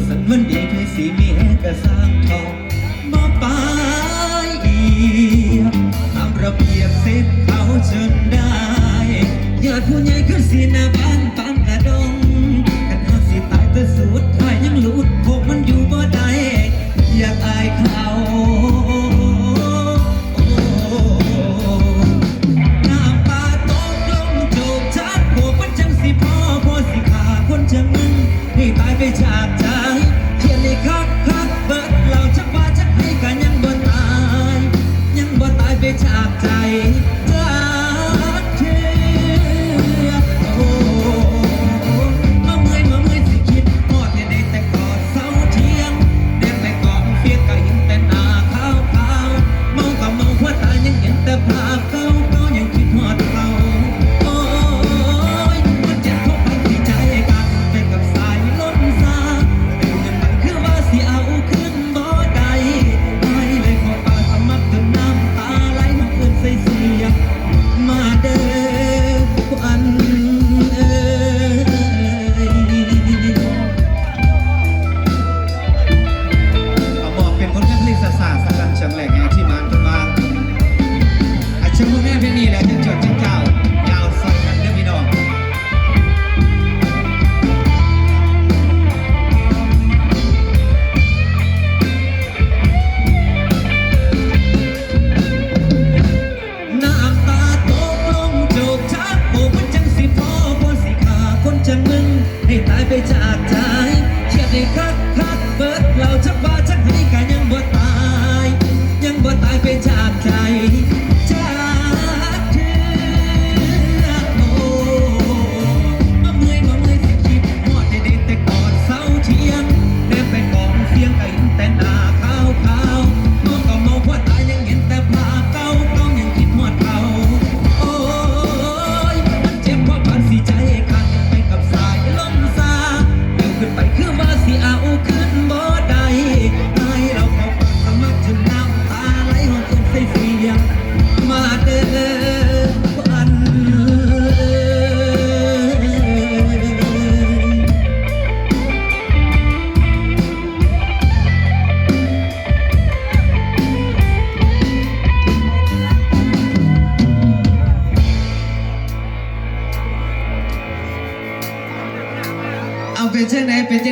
สันวันดีเคยสีมีกระสร้างทองมาไปตามระเบียบเสร็จเขาจนได้ญาติผู้ใหญ่ขึ้นสีหน้าบ้านปานกระดงกันหาสิตายแต่สุดท้ายยังหลุดพวกมันอยู่บ่ได้อยากอายเขาน้ำตาตกลงโจกชัดพวกมันจังสิพอสิขาคนจังมึงให้ตายไปจากใจเขียนในคักเบิดเราชักว่าชักให้กันยังบ่ตายยังบ่ตายไปจากใจให้ตายไปจากใจเขียนในคักเบิดเราชักว่าชักให้กันยังบ่ตายยังบ่ตายไปจากใจจากเธอโอ้มาเมื่อยสิคิดหอดได้แต่กอดเศร้าเที่ยงแนบไปกองเสียงก็เห็นแต่หน้าขาวมองก็มองว่าตายยังเห็นแต่ภาพเก่ายังคิดหอดเขาโอ้ยมันเจ็บเพราะปานสิใจขาดไปกับสายขึ้นไปคือว่าสิเอาขึ้นบ่ได้ให้เราเข้าปากสมัครจนน้ำตาไหลหอดจนใส่เสียงมาเด้อวันเอาเป็นเช่นไหนเป็นเช่น